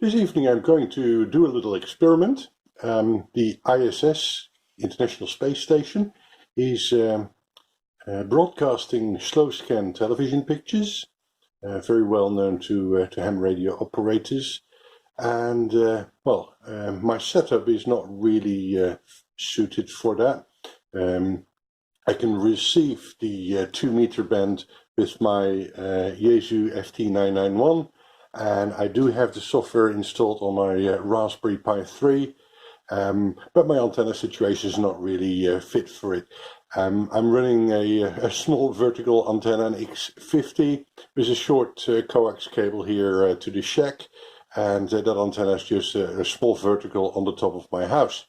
This evening I'm going to do a little experiment. The ISS, International Space Station, is broadcasting slow scan television pictures, very well known to ham radio operators. And my setup is not really suited for that. I can receive the 2-meter band with my Yaesu FT991. And I do have the software installed on my Raspberry Pi 3, but my antenna situation is not really fit for it. I'm running a small vertical antenna, an X50, with a short coax cable here to the shack, and that antenna is just a small vertical on the top of my house.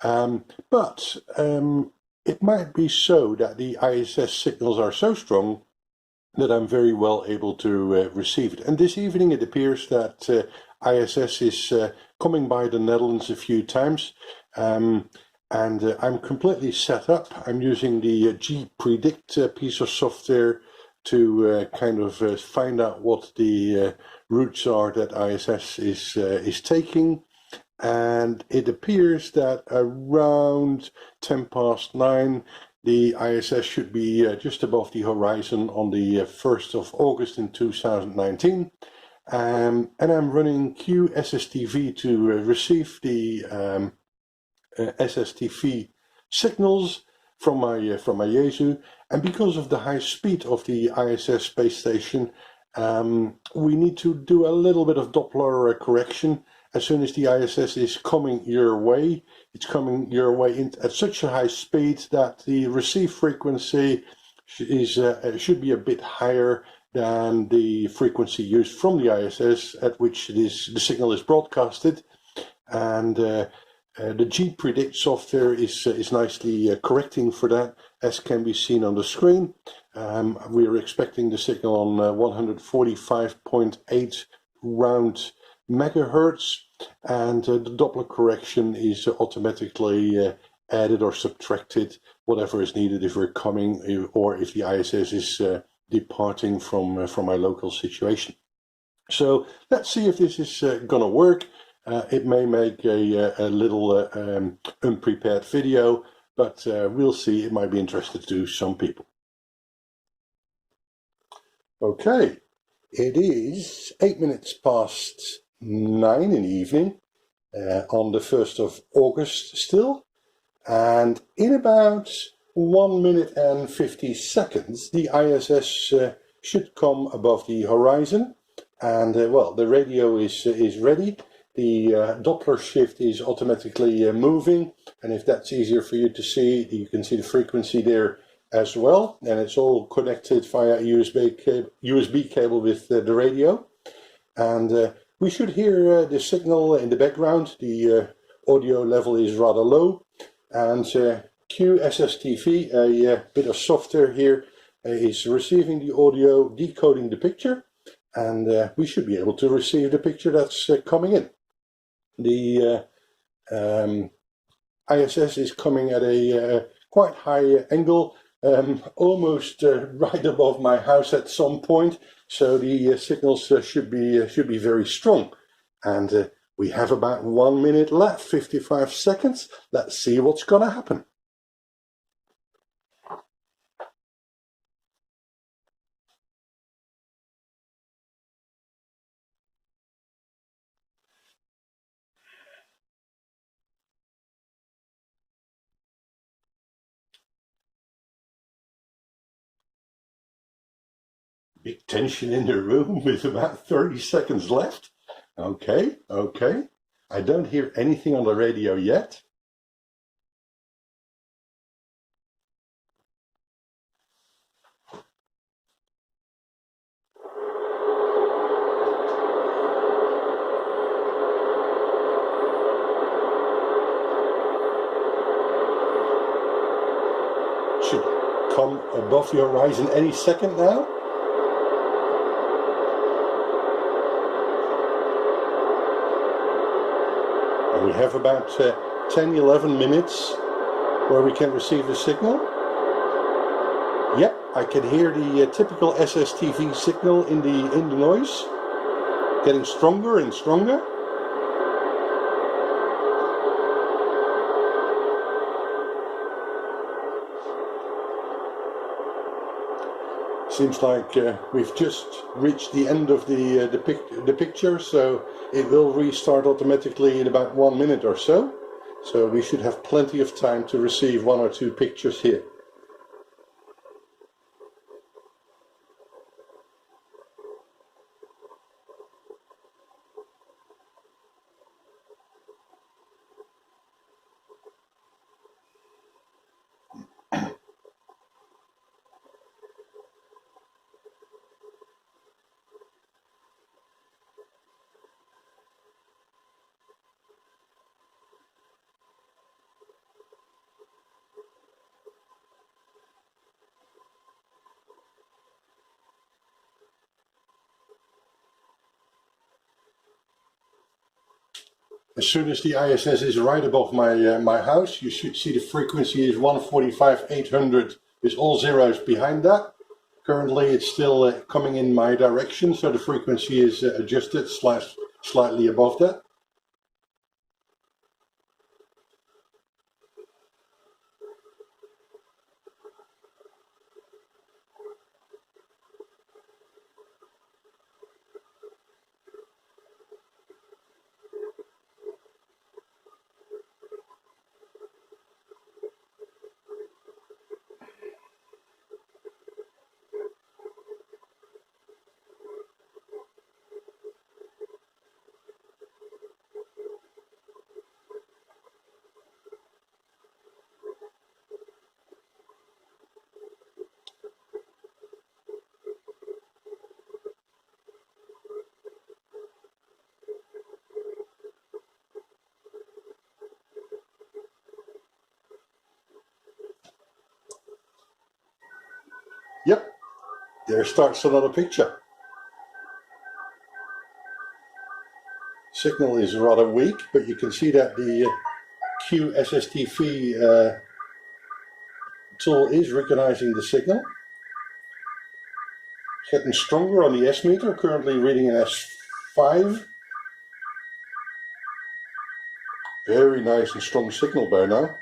But it might be so that the ISS signals are so strong that I'm very well able to receive it. And this evening it appears that ISS is coming by the Netherlands a few times, and I'm completely set up. I'm using the G-Predict piece of software to kind of find out what the routes are that ISS is taking. And it appears that around 9:10 the ISS should be just above the horizon on the 1st of August in 2019. And I'm running SSTV to receive the SSTV signals from my Yaesu. And because of the high speed of the ISS space station, we need to do a little bit of Doppler correction. As soon as the ISS is coming your way, it's coming your way at such a high speed that the receive frequency should be a bit higher than the frequency used from the ISS at which the signal is broadcasted. And the G-Predict software is nicely correcting for that, as can be seen on the screen. We are expecting the signal on 145.8 round megahertz, and the Doppler correction is automatically added or subtracted, whatever is needed if we're coming or if the ISS is departing from my local situation. So let's see if this is gonna work. It may make a little unprepared video, but we'll see. It might be interesting to some people. Okay, it is 8 minutes past 9 in the evening on the 1st of August still, and in about 1 minute and 50 seconds the ISS should come above the horizon, and the radio is ready. The Doppler shift is automatically moving, and if that's easier for you to see, you can see the frequency there as well, and it's all connected via USB cable with the radio. And we should hear the signal in the background. The audio level is rather low, and SSTV, a bit of software here, is receiving the audio, decoding the picture, and we should be able to receive the picture that's coming in. The ISS is coming at a quite high angle, almost right above my house at some point, so the signals should be very strong. And we have about 1 minute left, 55 seconds. Let's see what's gonna happen. Big tension in the room with about 30 seconds left. Okay. I don't hear anything on the radio yet. Should come above the horizon any second now. We have about 10-11 minutes where we can receive the signal. Yep, I can hear the typical SSTV signal in the noise, getting stronger and stronger. Seems like we've just reached the end of the picture, so it will restart automatically in about 1 minute or so. So we should have plenty of time to receive 1 or 2 pictures here. As soon as the ISS is right above my house, you should see the frequency is 145,800 with all zeros behind that. Currently it's still coming in my direction, so the frequency is adjusted slightly above that. Yep, there starts another picture. Signal is rather weak, but you can see that the SSTV tool is recognizing the signal. It's getting stronger on the S meter, currently reading an S5. Very nice and strong signal by now.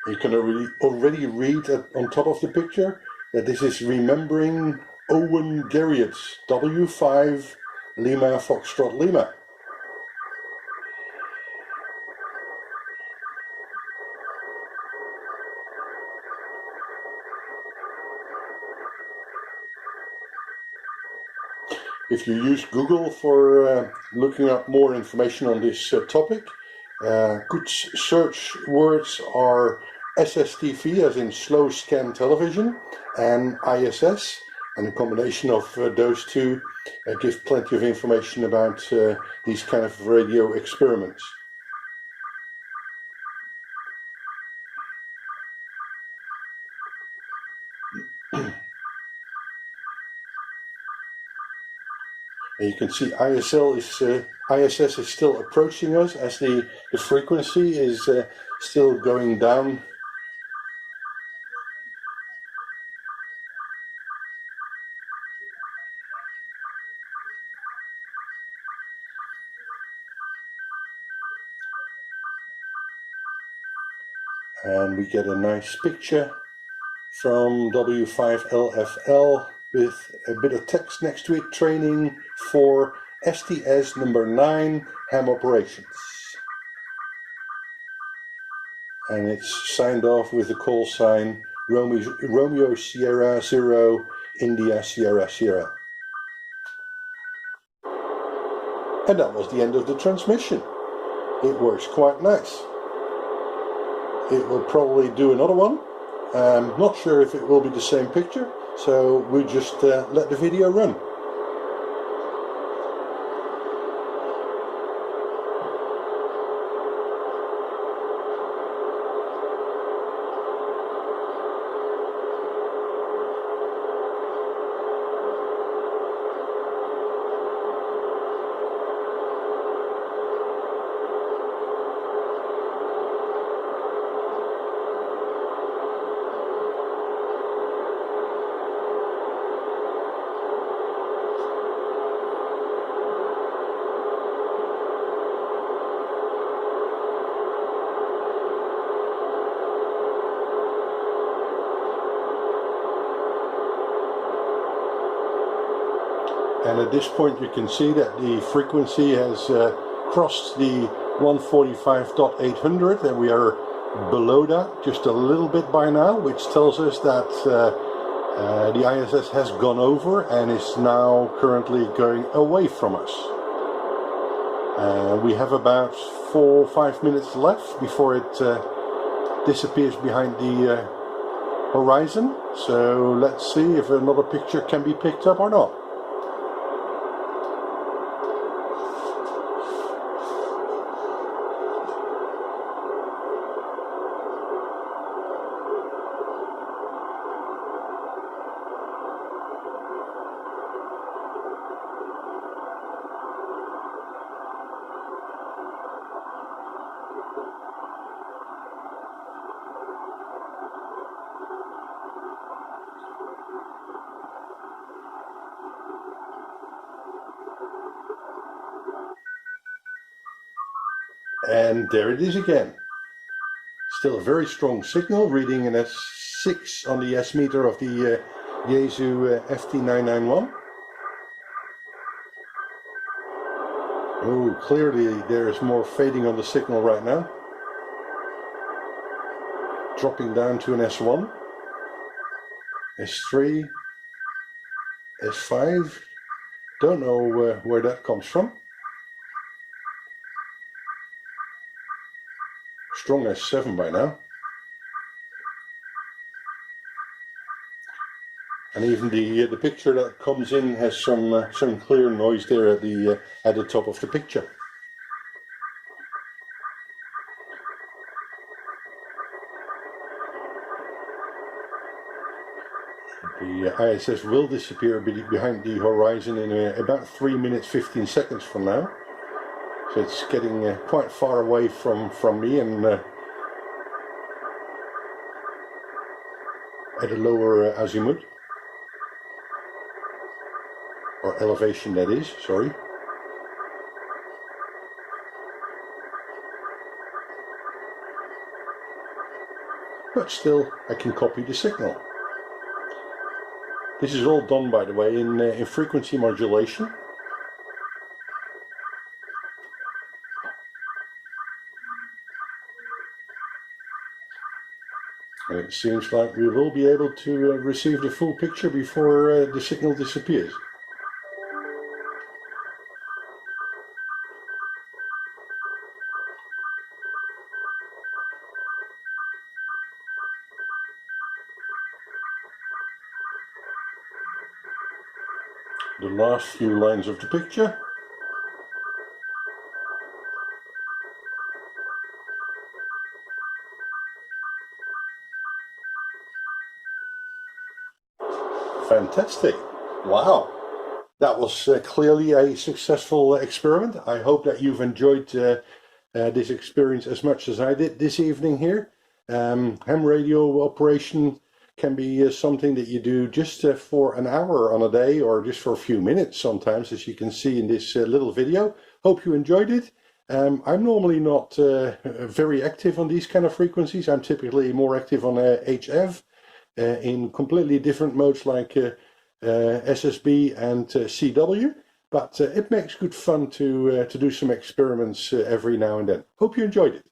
You can already read on top of the picture that this is remembering Owen Garriott's W5 Lima Foxtrot Lima. If you use Google for looking up more information on this topic, good search words are SSTV, as in slow scan television, and ISS, and a combination of those two gives plenty of information about these kind of radio experiments. And you can see ISS is still approaching us as the frequency is still going down. And we get a nice picture from W5LFL with a bit of text next to it, training for STS number 9 ham operations. And it's signed off with the call sign Romeo Sierra 0 India Sierra Sierra. And that was the end of the transmission. It works quite nice. It will probably do another one. I'm not sure if it will be the same picture, so we just let the video run. And at this point you can see that the frequency has crossed the 145.800 and we are below that just a little bit by now, which tells us that the ISS has gone over and is now currently going away from us. We have about 4 or 5 minutes left before it disappears behind the horizon. So let's see if another picture can be picked up or not. And there it is again. Still a very strong signal, reading an S6 on the S meter of the Yaesu FT991. Oh, clearly there is more fading on the signal right now. Dropping down to an S1, S3, S5. Don't know where that comes from. Strong S7 by now. And even the picture that comes in has some clear noise there at the top of the picture. The ISS will disappear behind the horizon in about 3 minutes 15 seconds from now. So it's getting quite far away from me and at a lower azimuth. Or elevation, that is, sorry. But still, I can copy the signal. This is all done, by the way, in frequency modulation. And it seems like we will be able to receive the full picture before the signal disappears. The last few lines of the picture. Fantastic. Wow. That was clearly a successful experiment. I hope that you've enjoyed this experience as much as I did this evening here. Ham radio operation can be something that you do just for an hour on a day or just for a few minutes sometimes, as you can see in this little video. Hope you enjoyed it. I'm normally not very active on these kind of frequencies. I'm typically more active on HF in completely different modes like SSB and CW, but it makes good fun to do some experiments every now and then. Hope you enjoyed it.